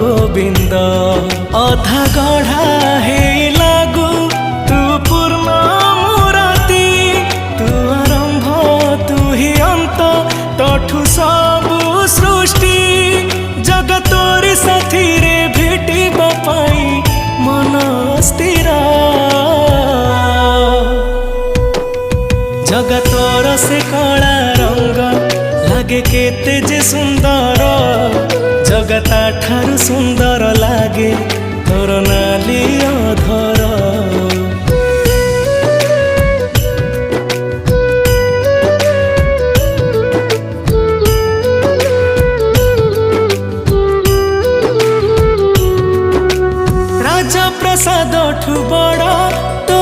गोविंद अधा गढ़ा हे लागू तू पूर्ण मुराती तू आरंभ तू ही अंत तठु सबु सृष्टि जगतोरी साथी रे भेटिबा पाई मन स्थिर जगतोर से कला रंग लागे केते जे सुंदर जगता ठारू सुंदर लागे तोर नाली अधर राजा प्रसाद ठु बड़ तो